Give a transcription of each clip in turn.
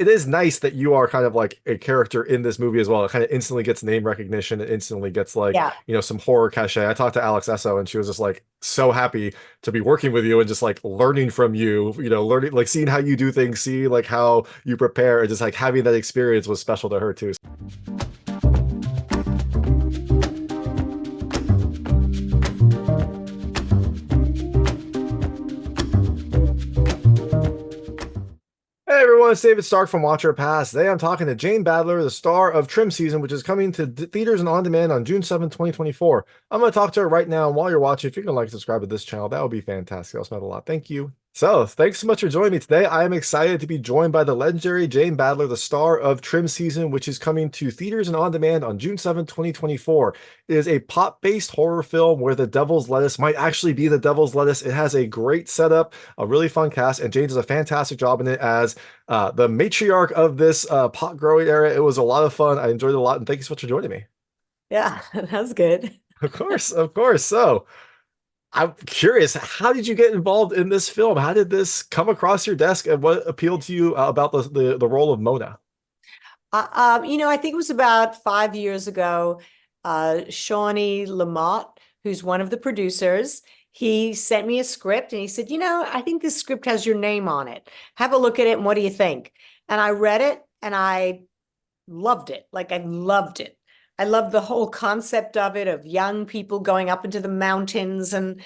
it is nice that you are kind of like a character in this movie as well. It kind of instantly gets name recognition. It instantly gets like, Yeah. some horror cachet. I talked to Alex Essoe and she was just like so happy to be working with you and just like learning from you, learning, like seeing how you do things, see like how you prepare, and just like having that experience was special to her too. Hey everyone, it's David Stark from Watcher Pass. Today I'm talking to Jane Badler, the star of Trim Season, which is coming to theaters and on demand on June 7th, 2024. I'm going to talk to her right now, and while you're watching, if you can like and subscribe to this channel, that would be fantastic. I'll spend a lot. Thank you. So, thanks so much for joining me today. I am excited to be joined by the legendary Jane Badler, the star of Trim Season, which is coming to theaters and on demand on June 7th, 2024. It is a pop-based horror film where the devil's lettuce might actually be the devil's lettuce. It has a great setup, a really fun cast, and Jane does a fantastic job in it as the matriarch of this pot growing era. It was a lot of fun. I enjoyed it a lot, and thank you so much for joining me. Yeah, that was good. Of course, of course. So, I'm curious, how did you get involved in this film? How did this come across your desk, and what appealed to you about the role of Mona? I think it was about 5 years ago. Shawnee Lamott, who's one of the producers, he sent me a script and he said, I think this script has your name on it. Have a look at it and what do you think? And I read it and I loved it. Like I loved it. I loved the whole concept of it, of young people going up into the mountains and,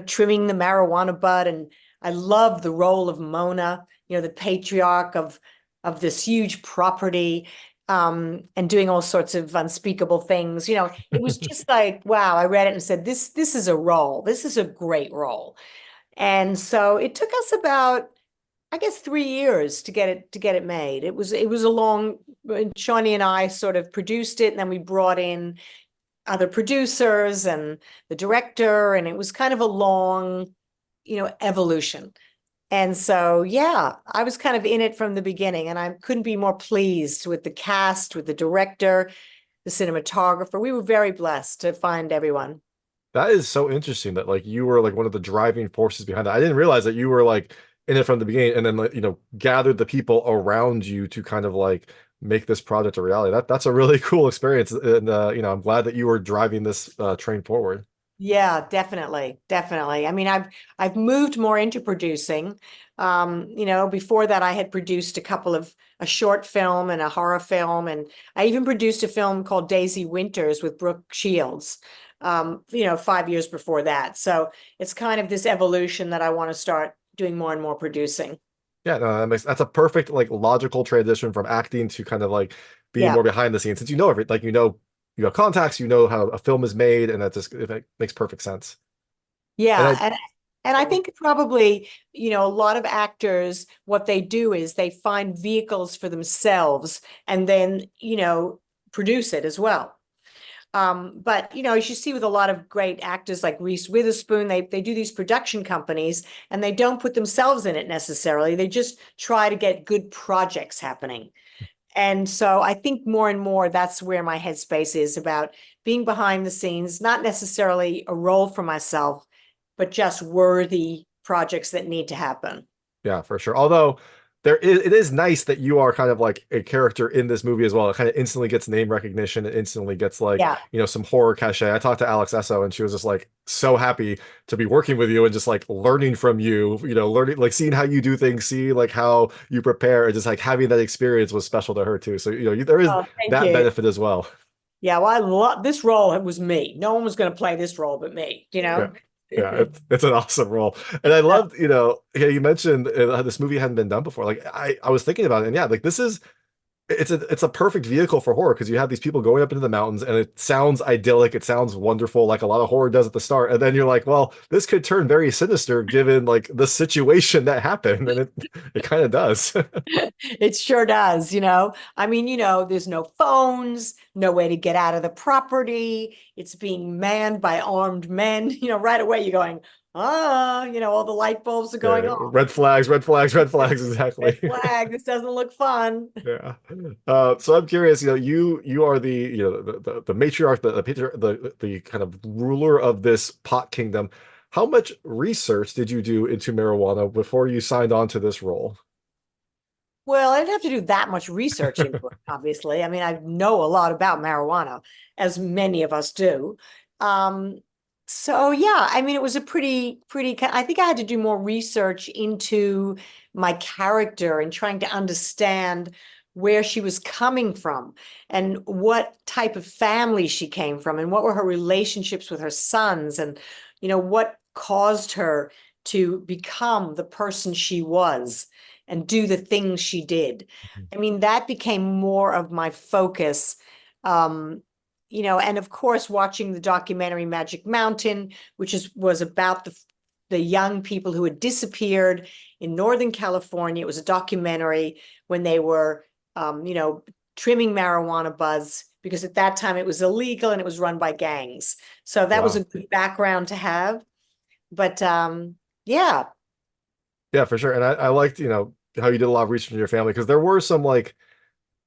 trimming the marijuana bud. And I loved the role of Mona, the patriarch of this huge property, and doing all sorts of unspeakable things. It was just like, wow, I read it and said, this is a role. This is a great role. And so it took us about, I guess, 3 years to get it made. It was a long. Shawnee and I sort of produced it, and then we brought in other producers and the director, and it was kind of a long, evolution. And so, yeah, I was kind of in it from the beginning, and I couldn't be more pleased with the cast, with the director, the cinematographer. We were very blessed to find everyone. That is so interesting that like you were like one of the driving forces behind that. I didn't realize that you were like in it from the beginning, and then like, gathered the people around you to kind of like make this project a reality. That's a really cool experience, and I'm glad that you were driving this train forward. Yeah, definitely, definitely. I mean, I've moved more into producing. Before that, I had produced a short film and a horror film, and I even produced a film called Daisy Winters with Brooke Shields. 5 years before that. So it's kind of this evolution that I want to start doing more and more producing. Yeah, no, that's a perfect like logical transition from acting to kind of like being Yeah. more behind the scenes, since like you have contacts, you know how a film is made, and that just it makes perfect sense. And Yeah, I and I think probably, a lot of actors, what they do is they find vehicles for themselves and then, produce it as well. But as you see with a lot of great actors like Reese Witherspoon, they do these production companies and they don't put themselves in it necessarily. They just try to get good projects happening. And so I think more and more that's where my headspace is, about being behind the scenes, not necessarily a role for myself, but just worthy projects that need to happen. Yeah, for sure. Although it is nice that you are kind of like a character in this movie as well. It kind of instantly gets name recognition. It instantly gets like, Yeah. some horror cachet. I talked to Alex Essoe and she was just like so happy to be working with you and just like learning from you, learning, like seeing how you do things, see like how you prepare, and just like having that experience was special to her too. So, there is Oh, thank that you. benefit as well. Yeah, well, I love this role. It was me. No one was going to play this role but me, Yeah. Yeah, it's an awesome role. And I loved, yeah, you mentioned this movie hadn't been done before. Like I was thinking about it, and yeah, like this is it's a perfect vehicle for horror because you have these people going up into the mountains and it sounds idyllic, it sounds wonderful, like a lot of horror does at the start, and then you're like, well, this could turn very sinister given like the situation that happened, and it kind of does. It sure does, I mean, there's no phones, no way to get out of the property. It's being manned by armed men. Right away you're going, all the light bulbs are going Yeah, off. red flags, red flags, red flags, Red exactly. flag. This doesn't look fun. Yeah. So I'm curious, you are the the matriarch, the kind of ruler of this pot kingdom. How much research did you do into marijuana before you signed on to this role? Well, I didn't have to do that much research into it, obviously. I mean, I know a lot about marijuana, as many of us do. Um, so yeah, I mean, it was a I think I had to do more research into my character and trying to understand where she was coming from and what type of family she came from and what were her relationships with her sons and, what caused her to become the person she was and do the things she did. I mean, that became more of my focus. And of course, watching the documentary Magic Mountain, which was about the young people who had disappeared in Northern California. It was a documentary when they were, trimming marijuana buds because at that time it was illegal and it was run by gangs. So that was Wow. a good background to have. But yeah, Yeah, for sure. And I liked, how you did a lot of research in your family because there were some like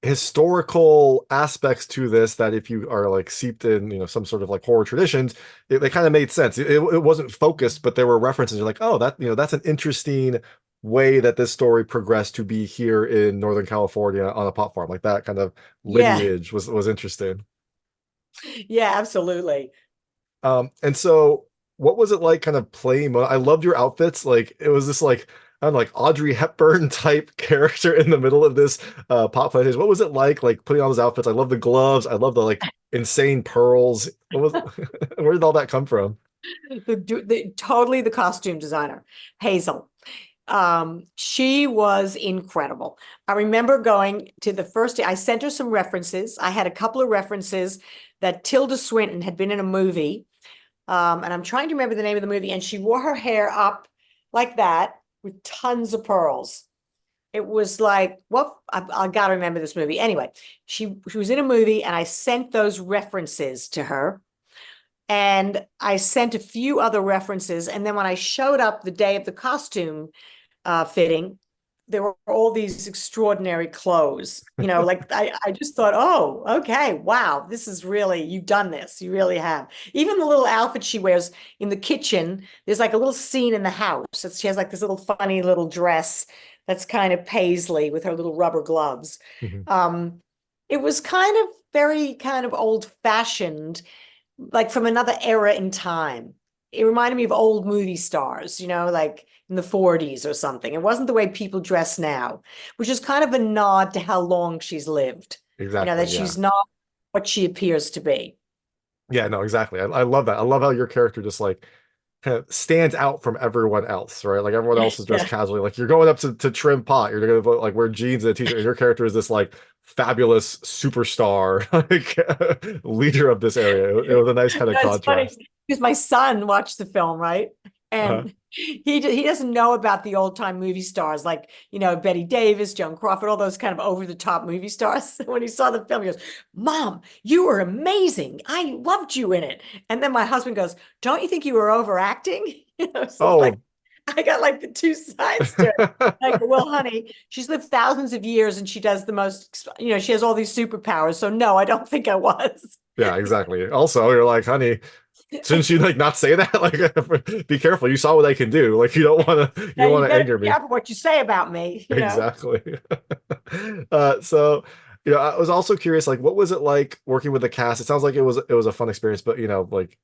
historical aspects to this that if you are like seeped in, some sort of like horror traditions, they kind of made sense. It wasn't focused, but there were references. You're like, oh, that's an interesting way that this story progressed to be here in Northern California on a pot farm. Like that kind of yeah, lineage was interesting. yeah, absolutely. And so what was it like kind of playing I loved your outfits. Like it was this like I don't know, like Audrey Hepburn type character in the middle of this pop plantation. What was it like putting on those outfits? I love the gloves. I love the like insane pearls. What was where did all that come from? Totally the costume designer, Hazel. She was incredible. I remember going to the first day, I sent her some references. I had a couple of references that Tilda Swinton had been in a movie. And I'm trying to remember the name of the movie, and she wore her hair up like that with tons of pearls. It was like, well, I gotta remember this movie. Anyway, she was in a movie, and I sent those references to her. And I sent a few other references. And then when I showed up the day of the costume fitting, there were all these extraordinary clothes. Like I just thought, oh, okay, wow, this is really, you've done this. You really have. Even the little outfit she wears in the kitchen, there's like a little scene in the house. She has like this little funny little dress that's kind of paisley with her little rubber gloves. Mhm. Um, it was kind of very kind of old fashioned, like from another era in time. It reminded me of old movie stars, like in the 40s or something. It wasn't the way people dress now, which is kind of a nod to how long she's lived, that Exactly. Yeah. she's not what she appears to be. Yeah, no, exactly. I love that. I love how your character just like kind of stands out from everyone else, right? Like everyone else is dressed Yeah. casually. Like you're going up to trim pot, you're gonna like wear jeans and a t-shirt, and your character is this like fabulous superstar, like leader of this area. It was a nice kind of It's funny contrast. because my son watched the film, right? Uh, And he doesn't know about the old time movie stars like, Betty Davis, Joan Crawford, all those kind of over the top movie stars. When he saw the film, he goes, Mom, you were amazing. I loved you in it. And then my husband goes, Don't you think you were overacting? So it's like oh, I got like the two sides to it. Like, well, honey, she's lived thousands of years and she does the most, she has all these superpowers. So no, I don't think I was. yeah, exactly. Also, you're like, honey, shouldn't you like not say that? Like, be careful. You saw what I can do. Like, you Now don't you want to better anger be me. careful what you say about me. Exactly. So, I was also curious, like, what was it like working with the cast? It sounds like it was a fun experience, but like,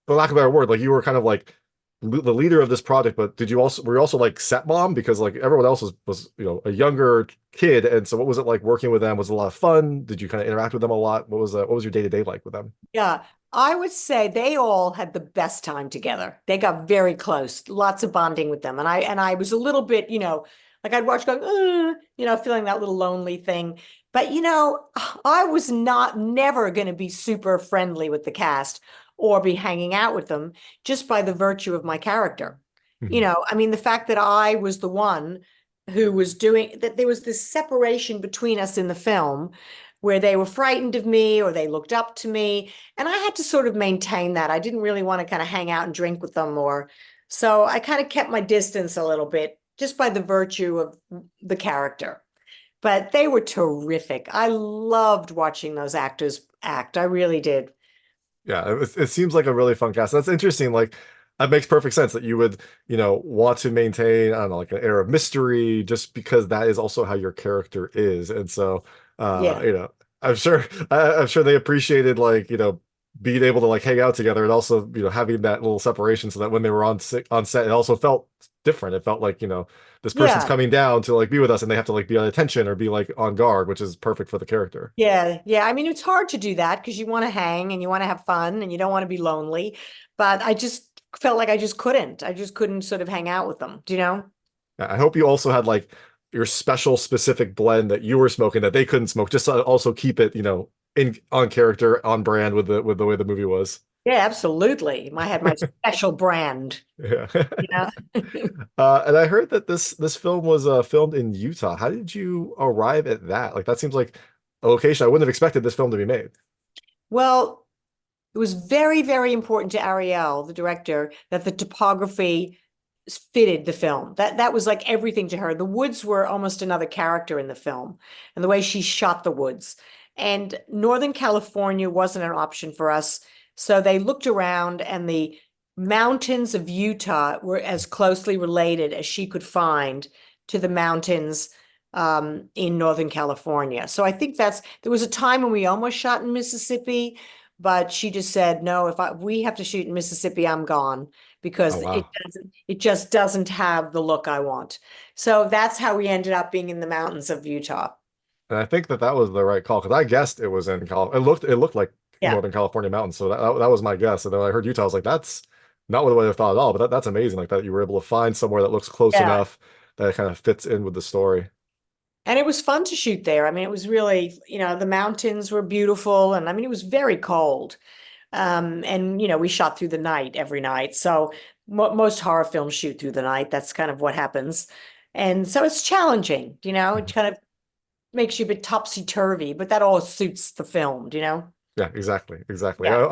for lack of a better word, like you were kind of like the leader of this project, but were you also like set mom because like everyone else was a younger kid, and so what was it like working with them? Was it a lot of fun? Did you kind of interact with them a lot? What was your day-to-day like with them? Yeah, I would say they all had the best time together. They got very close, lots of bonding with them. And I was a little bit, like I'd watch going, feeling that little lonely thing. But I was never going to be super friendly with the cast or be hanging out with them just by the virtue of my character. Mhm. I mean, the fact that I was the one who was doing that, there was this separation between us in the film where they were frightened of me or they looked up to me. And I had to sort of maintain that. I didn't really want to kind of hang out and drink with them so I kind of kept my distance a little bit just by the virtue of the character. But they were terrific. I loved watching those actors act. I really did. Yeah, it seems like a really fun cast. That's interesting. Like that makes perfect sense that you would, want to maintain, I don't know, like an air of mystery just because that is also how your character is. And so, Yeah. I'm sure, I'm sure they appreciated like, being able to like hang out together and also, having that little separation so that when they were on set, it also felt different. It felt like, this person's Yeah. coming down to like be with us and they have to like be on attention or be like on guard, which is perfect for the character. Yeah. Yeah. I mean, it's hard to do that because you want to hang and you want to have fun and you don't want to be lonely. But I just felt like I just couldn't. I just couldn't sort of hang out with them, do you know? I hope you also had like your special specific blend that you were smoking that they couldn't smoke, just to also keep it, in on character, on brand with the way the movie was. Yeah, absolutely. I had my special brand, Yeah. you know? And I heard that this film was filmed in Utah. How did you arrive at that? Like that seems like a location I wouldn't have expected this film to be made. Well, it was very, very important to Ariel, the director, that the topography fitted the film. That was like everything to her. The woods were almost another character in the film, and the way she shot the woods. And Northern California wasn't an option for us. So they looked around, and the mountains of Utah were as closely related as she could find to the mountains in Northern California. So I think there was a time when we almost shot in Mississippi, but she just said, no, if we have to shoot in Mississippi, I'm gone Oh because wow. it just doesn't have the look I want. So that's how we ended up being in the mountains of Utah. And I think that was the right call because I guessed it was in It looked like Yeah. Northern California mountains, so that was my guess. And then I heard Utah, I was like, that's not what I would have thought at all. But that's amazing, like that you were able to find somewhere that looks close Yeah. enough that it kind of fits in with the story. And it was fun to shoot there. I mean, it was really, the mountains were beautiful. And I mean, it was very cold. And, we shot through the night every night. So most horror films shoot through the night. That's kind of what happens. And so it's challenging, it kind of makes you a bit topsy-turvy, but that all suits the film, Yeah, exactly, exactly. Yeah.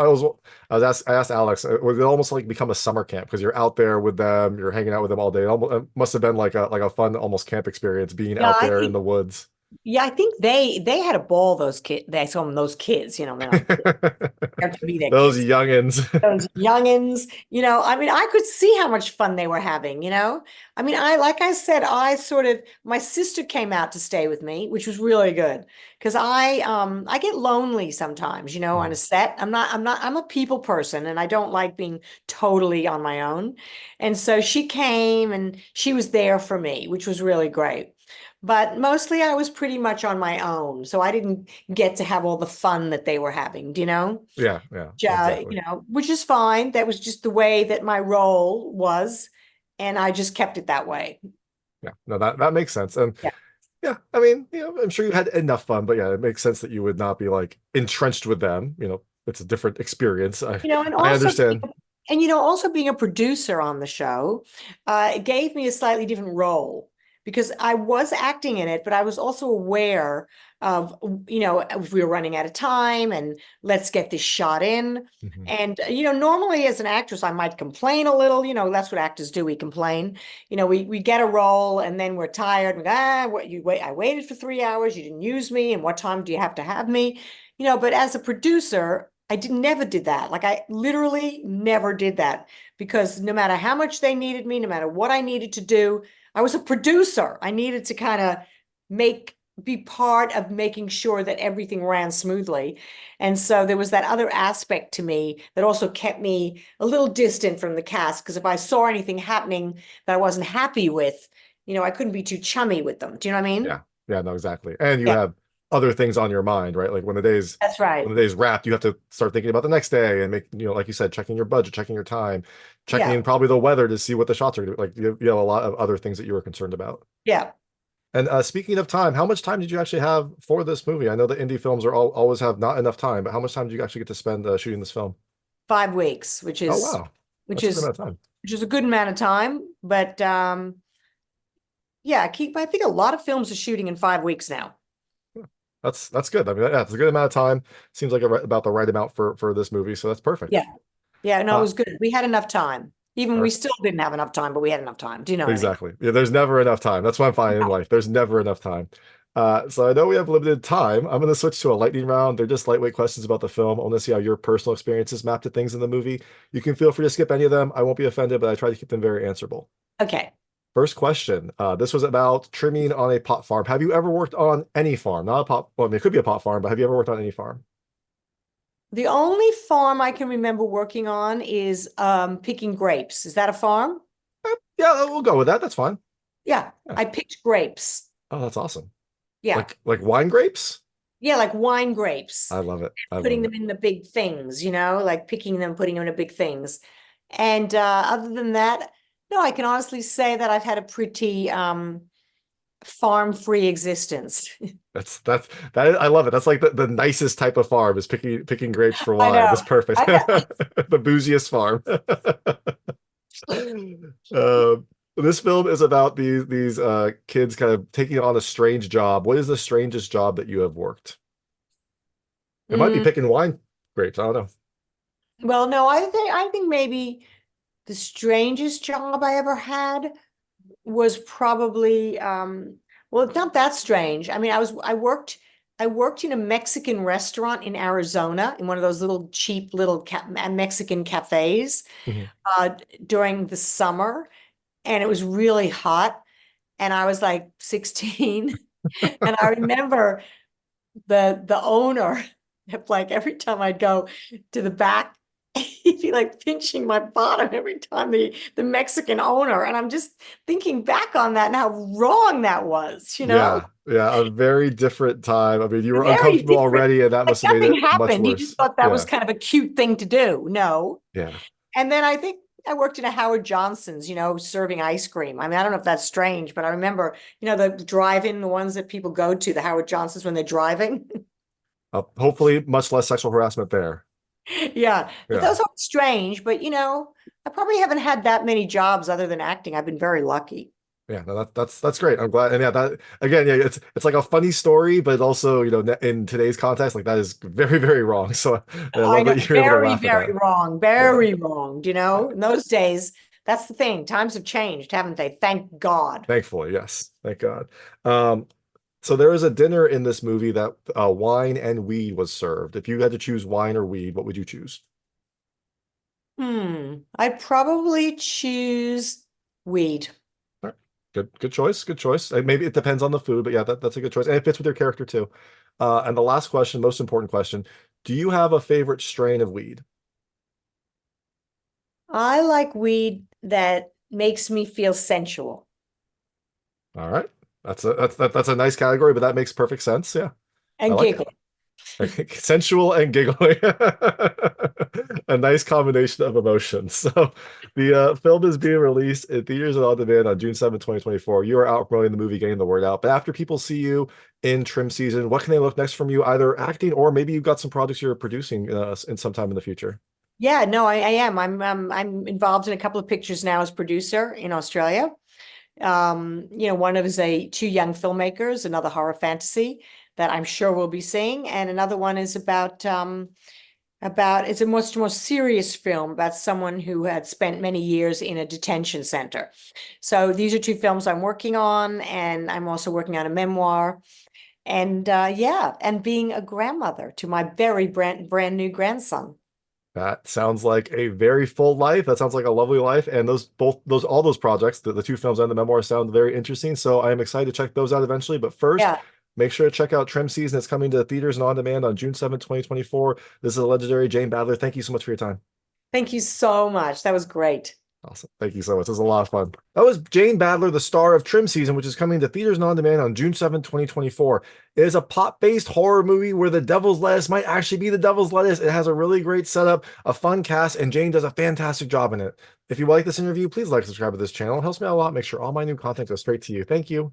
I asked Alex, would it almost like become a summer camp because you're out there with them, you're hanging out with them all day. It must have been like a fun almost camp experience being Yeah, out I there in think the woods. Yeah, I think they had a ball, those kids. They saw them, those kids, they're not kids. They have to be their Those kids. youngins. Those youngins, I mean, I could see how much fun they were having. I mean, like I said, my sister came out to stay with me, which was really good because I get lonely sometimes, on a set. I'm a people person and I don't like being totally on my own. And so she came and she was there for me, which was really great. But mostly I was pretty much on my own. So I didn't get to have all the fun that they were having, Yeah, yeah, exactly. which is fine. That was just the way that my role was, and I just kept it that way. Yeah, no, that makes sense. And Yeah. yeah, I mean, I'm sure you had enough fun, but yeah, it makes sense that you would not be like entrenched with them. It's a different experience. And I also, understand. also being a producer on the show, it gave me a slightly different role because I was acting in it, but I was also aware of, if we were running out of time and let's get this shot in. Mhm. And, normally as an actress, I might complain a little, that's what actors do. We complain, we get a role and then we're tired. I waited for 3 hours. You didn't use me. And what time do you have to have me? But as a producer, never did that. Like I literally never did that because no matter how much they needed me, no matter what I needed to do, I was a producer. I needed to kind of be part of making sure that everything ran smoothly. And so there was that other aspect to me that also kept me a little distant from the cast because if I saw anything happening that I wasn't happy with, I couldn't be too chummy with them. Do you know what I mean? Yeah, yeah, no, exactly. And you Yeah, have other things on your mind, right? Like that's right. when the day's wrapped, you have to start thinking about the next day and make, like you said, checking your budget, checking your time, checking Yeah, in probably the weather to see what the shots are doing. Like you have a lot of other things that you were concerned about. yeah. And speaking of time, how much time did you actually have for this movie? I know that indie films always have not enough time, but how much time did you actually get to spend shooting this film? 5 weeks, which Oh, is wow. which That's a good is amount of time. which is a good amount of time. But yeah, I think a lot of films are shooting in 5 weeks now. That's good. I mean, yeah, it's a good amount of time. Seems like about the right amount for this movie, so that's perfect. Yeah. Yeah, no, it Uh, was good. We had enough time. Even we perfect. still didn't have enough time, but we had enough time. Do you know what I mean? Exactly. Yeah, there's never enough time. That's what I'm finding in life. There's never enough time. So I know we have limited time. I'm going to switch to a lightning round. They're just lightweight questions about the film. I want to see how your personal experiences map to things in the movie. You can feel free to skip any of them. I won't be offended, but I try to keep them very answerable. Okay. First question. This was about trimming on a pot farm. Have you ever worked on any farm? Not a pot, well, I mean, it could be a pot farm, but have you ever worked on any farm? The only farm I can remember working on is picking grapes. Is that a farm? Yeah, we'll go with that. That's fine. Yeah, Yeah. I picked grapes. Oh, that's awesome. Yeah. Like wine grapes? Yeah, like wine grapes, I love it. I putting love them it. in the big things, like picking them, putting them in the big things. And other than that, no, I can honestly say that I've had a pretty farm-free existence. I love it. That's like the nicest type of farm is picking grapes for I wine. know. That's perfect. I, The booziest farm. Uh, this film is about these kids kind of taking on a strange job. What is the strangest job that you have worked? It might be mm, picking wine grapes. I don't know. well, no, I think maybe the strangest job I ever had was probably well, it's not that strange. I mean, I worked in a Mexican restaurant in Arizona in one of those little cheap little Mexican cafes Mhm. uh during the summer, and it was really hot, and I was like 16. And I remember the owner, like every time I'd go to the back, he'd be like pinching my bottom every time, the Mexican owner. And I'm just thinking back on that and how wrong that was. Yeah, yeah, a very different time. I mean, you were Very uncomfortable different. already, and that Like must have made nothing it much happened. He just worse. thought that was Yeah, kind of a cute thing to do. No. yeah. And then I think I worked in a Howard Johnson's, serving ice cream. I mean, I don't know if that's strange, but I remember, the drive-in, the ones that people go to, the Howard Johnson's when they're driving. Hopefully, much less sexual harassment there. Yeah, but Yeah. those are strange. But I probably haven't had that many jobs other than acting. I've been very lucky. Yeah, no, that's great. I'm glad. And yeah, that again, yeah, it's like a funny story, but also, in today's context, like that is very, very wrong. So I I love know, that you're able to very, laugh at very that. wrong, Yeah. very wrong. In those days, that's the thing. Times have changed, haven't they? Thank God. Thankfully, yes. Thank God. Um, so there is a dinner in this movie that wine and weed was served. If you had to choose wine or weed, what would you choose? I'd probably choose weed. All right. Good choice. Good choice. Maybe it depends on the food, but yeah, that's a good choice. And it fits with your character too. And the last question, most important question, do you have a favorite strain of weed? I like weed that makes me feel sensual All right. That's a nice category, but that makes perfect sense. Yeah. I and like it. giggle. Sensual and giggling. A nice combination of emotions. So the film is being released in theaters and on demand on June 7th, 2024. You are out promoting the movie, getting the word out. But after people see you in trim season, what can they look next from you, either acting or maybe you've got some projects you're producing in some time in the future? Yeah, no, I am. I'm involved in a couple of pictures now as producer in Australia. One of is a two young filmmakers, another horror fantasy that I'm sure we'll be seeing, and another one is about it's a much more serious film about someone who had spent many years in a detention center. So these are two films I'm working on, and I'm also working on a memoir. And yeah, and being a grandmother to my very brand new grandson. That sounds like a very full life. That sounds like a lovely life. And all those projects, the two films and the memoir sound very interesting. So I am excited to check those out eventually. But first, Yeah, make sure to check out Trim Season. It's coming to theaters and on demand on June 7th, 2024. This is a legendary Jane Badler. Thank you so much for your time. thank you so much. That was great. Awesome. Thank you so much. This was a lot of fun. That was Jane Badler, the star of Trim Season, which is coming to theaters and on demand on June 7th, 2024. It is a plot-based horror movie where the devil's lettuce might actually be the devil's lettuce. It has a really great setup, a fun cast, and Jane does a fantastic job in it. If you like this interview, please like, subscribe to this channel. It helps me out a lot. Make sure all my new content goes straight to you. Thank you.